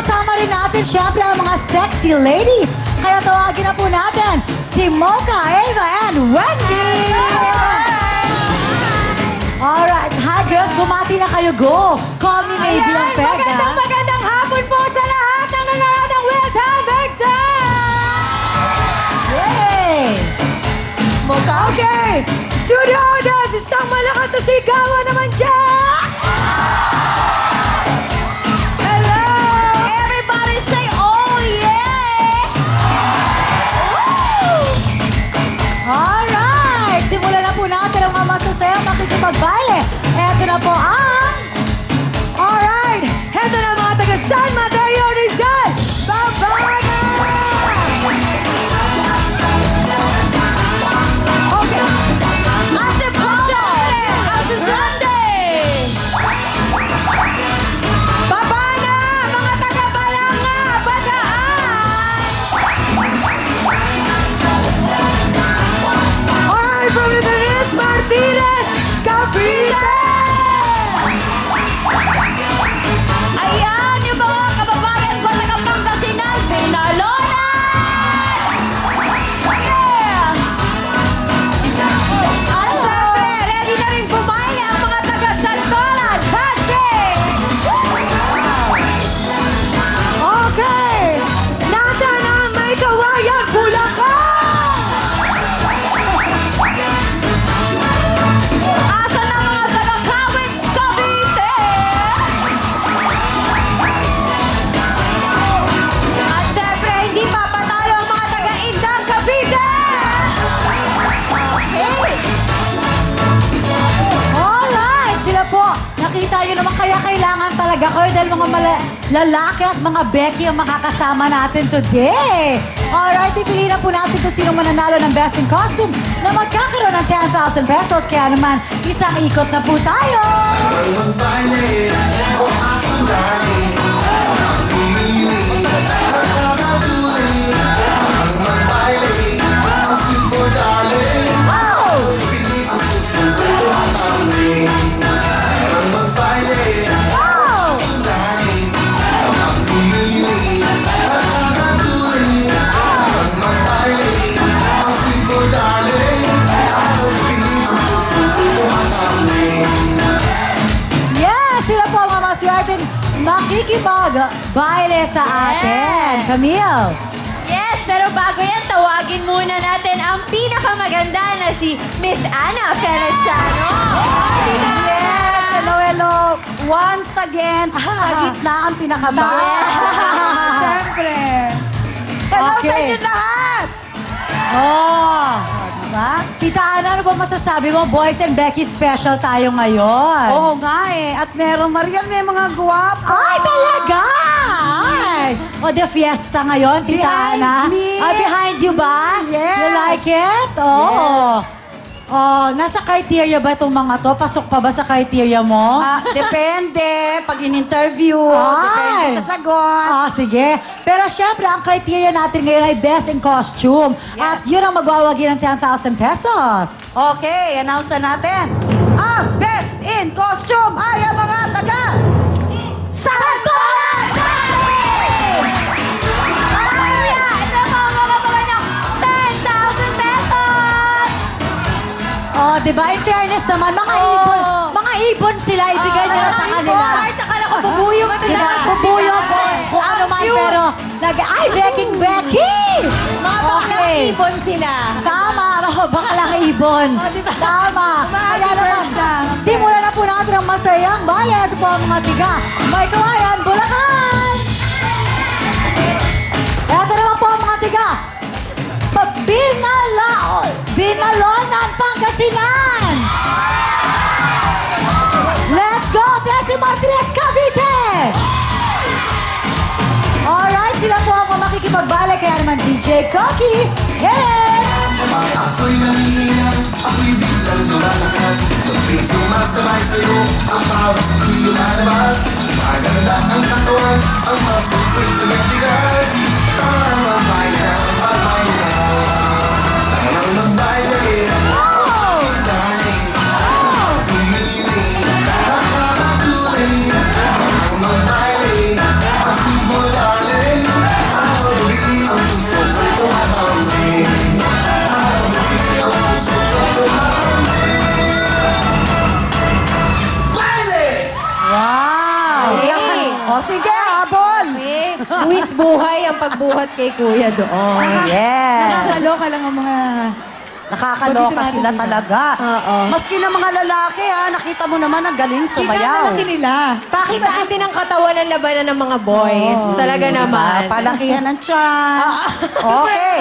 kasama rin natin syempre ang mga sexy ladies. Kaya tawagin na po natin si Mocha, Ava, and Wendy! Alright, hi girls, bumati na kayo, go! Call me maybe ang pega. Magandang hapon po sa lahat ng nanonood ng Wild Hamilton! Yay! Mocha, Okay! Studio audience, isang malakas na sigawan naman dyan! hello! Everybody say, oh yeah! Alright! Simulan na po natin ang mga masasayang makikipagbaile. Eto na po ang... Alright! Eto na mga taga San Mateo Rizal! Babana! Okay! Ate Pacha! Ate Sunday! Baba na! Mga taga-Balanga! Bataan! Alright! From Dennis Martinez! Cavite! Ayan yung mga kababayan ko taga Pangasinan! Pinalonan! Yeah! At syempre, ready na rin bumaili ang mga taga Santolan! Pasig! Okay! Nasaan na ang may kawayan? Bulacan! Asan na mga taga Kawit, Cavite? At syempre, hindi papatalo ang mga taga Indang, Cavite! Okay! Alright! Sila po, nakita nyo naman kaya kailangan talaga kayo dahil mga lalaki at mga Becky ang makakasama natin today. Alright, ipili na po natin kung sino mananalo ng Best in Costume na magkakaroon ng 10,000 pesos. Kaya naman, isang ikot na po tayo! Wow! Wow! Yes! Sila po ang mga maswerte makikipag-baile sa atin. Yes. Camille! Yes, pero bago yan, tawagin muna natin ang pinakamaganda na si Miss Ana Feliciano. Yes! Hello, hello! Once again, sa gitna ang pinakaba. Siyempre. Hello Okay. sa inyo lahat! Oh! Diba? Tita Ana, ano ba masasabi mo? Boys and Becky special tayo ngayon. Oo nga eh. At meron, Marian, may mga guwapo. Ay, talaga! Ay! O, the fiesta ngayon, Tita Behind Ana. me. Ah, behind you ba? Yes. You like it? Oo. Oh, nasa criteria ba itong mga to? Pasok pa ba sa criteria mo? Depende. Pag in-interview, Ay. depende sa sagot. Ah, sige. Pero syempre, ang criteria natin ngayon ay best in costume. At yun ang magwawagi ng 10,000 pesos. Okay, announce na natin. Ang best in costume ay ang mga taga Santolan! Kaya, ito po ang makakabawa ng 10,000 pesos! Oh, di ba? In fairness naman, mga ibon sila, ibigay nila sa kanila. Ay, sakala ko bubuyog sila. Sila, bubuyog kung ano man, Cute. pero ay, Becky! Mga baklang ibon sila. Tama, bakalang ibon. diba? Tama. Kaya naman, simulan na po natin ang masayang bayan. Ito po ang mga tiga. May kawayan, Bulacan! Ito naman po ang mga tiga. Binalonan, Pangasinan! Let's go, Tessie Martinez, Cavite! Alright, sila po ang makikipagbalik. Kaya naman DJ Cocky, yes! Ako'y nangihinang, ako'y biglang lumalakas. Sabay sumasabay sa'yo, ang pawis ko'y lumalabas. Maganda ang katawan, ang muscle ko'y tumitigas. Tara ang bayan, Tanang magbayle, aking daling. Tumiling, nakakatuling. Tanang magbayle, ang simula. Sige, habol! Okay. Luis buhay ang pagbuhat kay Kuya doon. Yes. Nakakaloka lang ang mga... Nakakaloka Pwede sila natin talaga. Oo. Maski ng mga lalaki, nakita mo naman ang galing Kita sumayaw. na laki nila. Pakitaan din ang katawan ng labanan ng mga boys. Talaga Diba? naman. Palakihan ng tiyan. Okay.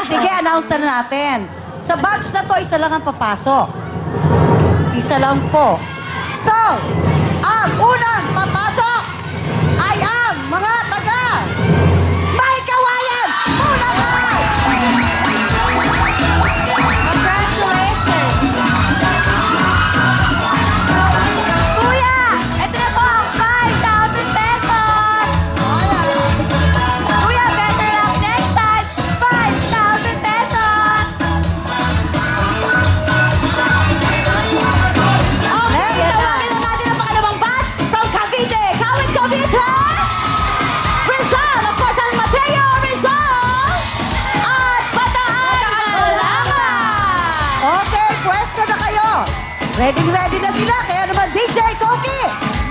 Sige, announce na natin. Sa batch na to, isa lang ang papasok. Isa lang po. So, ang unang papasok ay ang mga taga May Kawayan! Bulacan! Congratulations! Kuya, ito na po ang 5,000 pesos! Kuya, better luck next time! 5,000 pesos! Okay, tawagin na natin ang pangalawang batch from Cavite. Kawit Cavite! Rizal, of course, San Mateo, Rizal! At Bataan, Alangan! Okay, pwesto na kayo. Ready na sila. Kaya naman, DJ Koki,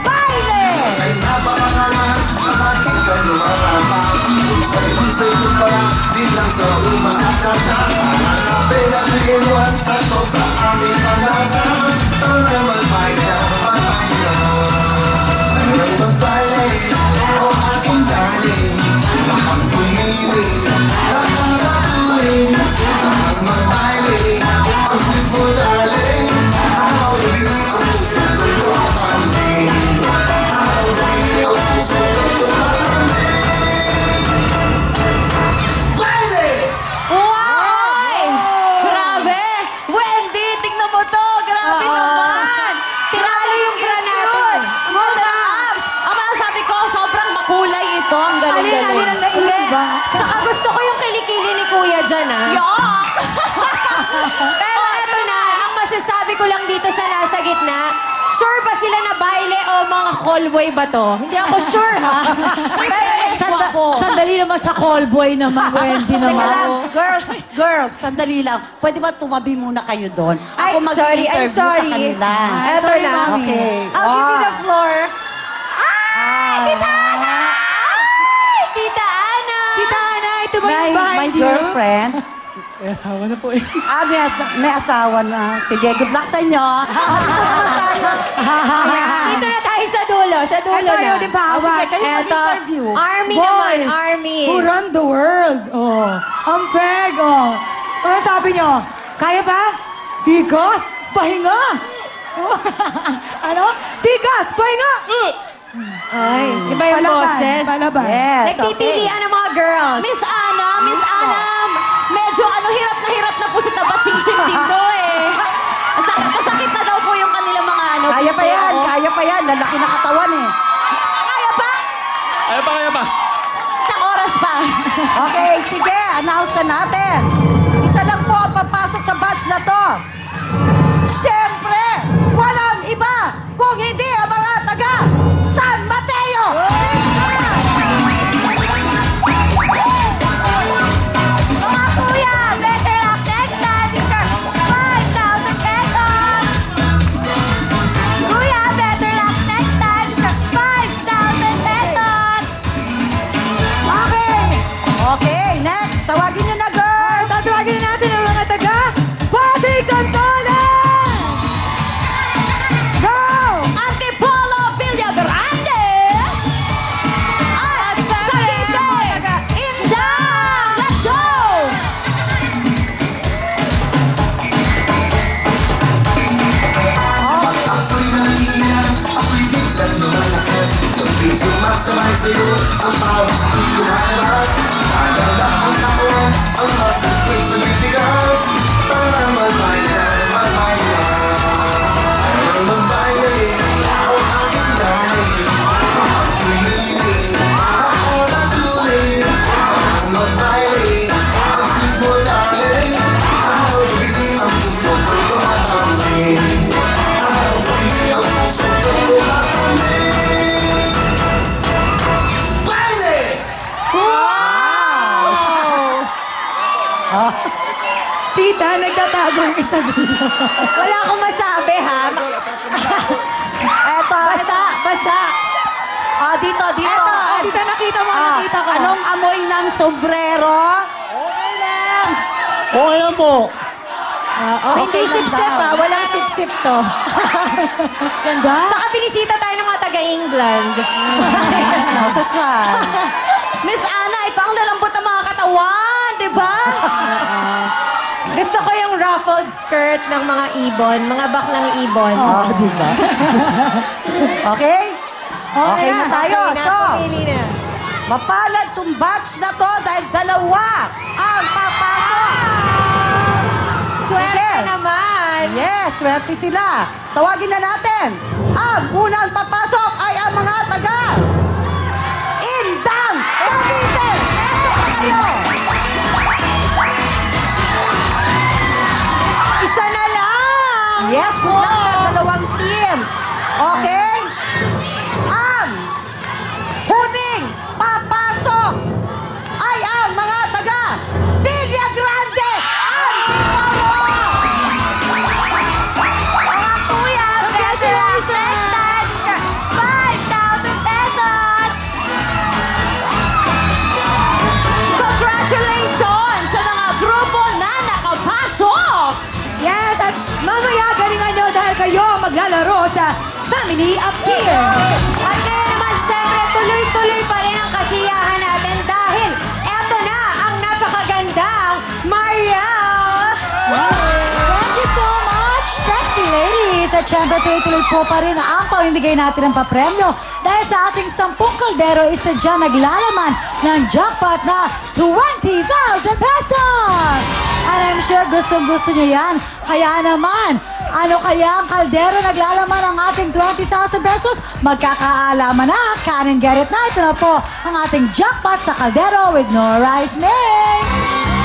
baile! Ay napakangalan, ang aking kanumarama. Isay-isay ko pala, di lang sa umaatsa-tsa. Ang kapela na inuwan, sakto sa aming palasan. Ang naman bayan, patayan. Ang magbaile, o aking darling. Kapag tumili, nakakatuloy. Ang magbaile, ang sweet mo darling. Araw gabi ang puso ko'y tumatambing. Araw gabi ang puso ko'y tumatambing. Baile! Wow! Grabe! Wendy, tignan mo to! Grabe Oo. naman! Tinalo yung bra natin. Yun! Mga abs! Ang masasabi ko, sobrang makulay ito. Ang galing-galing. Alin ang Hindi. naiiba ba? Tsaka gusto ko yung kilikili ni Kuya dyan, ah. Yuck! Pero eto na, ang masasabi ko lang dito sa nasa gitna, sure ba sila na baile o mga callboy ba to? Hindi ako sure, ha? Pero mas gwapo. Sandali naman sa callboy naman, Wendy Teka naman. lang, girls, sandali lang. Pwede ba tumabi muna kayo doon? Ay, Ako sorry, I'm mag-interview sa sorry. kanila. Eto sorry, na. Mami. Okay. I'll give you the floor. Tita Ana! Ay! Tita Ana! Tita Ana, ito ba My, yung behind my you? girlfriend. Eh, asawa na po eh. May asawa na. Sige, good luck sa inyo. Dito na tayo sa dulo. Sa dulo Eto, na. yun, di ba? Sige, kayo Eto, mag-interview. Army Boys, naman, Army. Who run the world? Oh, ang peg, oh. Ano sabi nyo? Kaya ba? Tigas, pahinga. Ano? Tigas, pahinga. Ay, iba yung Palaban, boses. palaban. Yes, okay. Nagtitilian ang mga girls. Miss Ana, medyo hirap na po si Tabachingsing dito eh. Masakit na daw po yung kanilang mga Kaya pa yan, oh. kaya pa yan. Lalaki na katawan eh. Kaya pa? Kaya pa. Isang oras pa. Okay, sige, announce na natin. Isa lang po ang papasok sa batch na to. Siyempre, walang iba kung hindi ang mga taga San Mateo! Mga kuya, better luck next time. These are 5,000 pesos. Kuya, better luck next time. These are 5,000 pesos. Okay. Okay, next. Tawagin nyo na, girls. Tatawagin na natin ang mga taga Pasig Santolan! Go! Antipolo Villagrande. At Cavite Indang. Let's go! Pag ako'y nangilang, ako'y biglang lumalakas. Sa piso masabay sa'yo, ang pawis ko'y lumalabas. Maganda ang katawan, ang muscle ko'y tumitigas. Para magbayan, Para magbaile, ang aking darling. Kapag tumiling, ako na tuloy. Ang magbaile, ang sweet mo darling. Araw gabi ang puso ko'y tumatambing. Araw gabi ang puso ko'y tumatambing. Baile! Tita, nagtatago yung isa dito. Wala akong masabi, ha? Eto, Basa, basa. Dito. Dito nakita mo, nakita ko. Anong amoy ng sombrero? Okay lang po. Hindi Okay lang sip-sip daw. Walang sip-sip to. Ganda. Tsaka binisita tayo ng mga taga-England. Sa siya. Miss Ana, ito ang lalambot ng mga katawan, di ba? Gusto ko yung ruffled skirt ng mga ibon, mga baklang ibon. Di ba? Okay? Okay na tayo. Okay na, So, pumili na. mapalad tong batch na to dahil dalawa ang papasok. Swerte Sige. naman. Yes, swerte sila. Tawagin na natin. Ang unang papasok ay ang mga taga Indang Cavite. Pasok na kayo. Isa na lang. Yes, good luck sa dalawang teams. Okay? Ang huling papasok ay ang mga taga Villa Grande. Kuya, congratulations! Next time, 5,000 pesos! Congratulations sa mga grupo na nakapasok! Yes, at mamaya galingan nyo dahil kayo ang maglalaro sa Family Appeal. At ngayon naman, syempre, tuloy-tuloy pa rin ang kasiyahan natin dahil eto na ang napakagandang Mariel. Thank you so much, sexy ladies! At syempre, tuloy-tuloy po pa rin ang pamimigay natin ng papremyo dahil sa ating 10 kaldero, isa dyan naglalaman ng jackpot na 20,000 pesos! And I'm sure gustong-gusto nyo yan. Kaya naman, ano kaya ang kaldero naglalaman ng ating 20,000 pesos? Magkakaalaman na, can and get it na. Ito na po ang ating jackpot sa kaldero with no rice mix!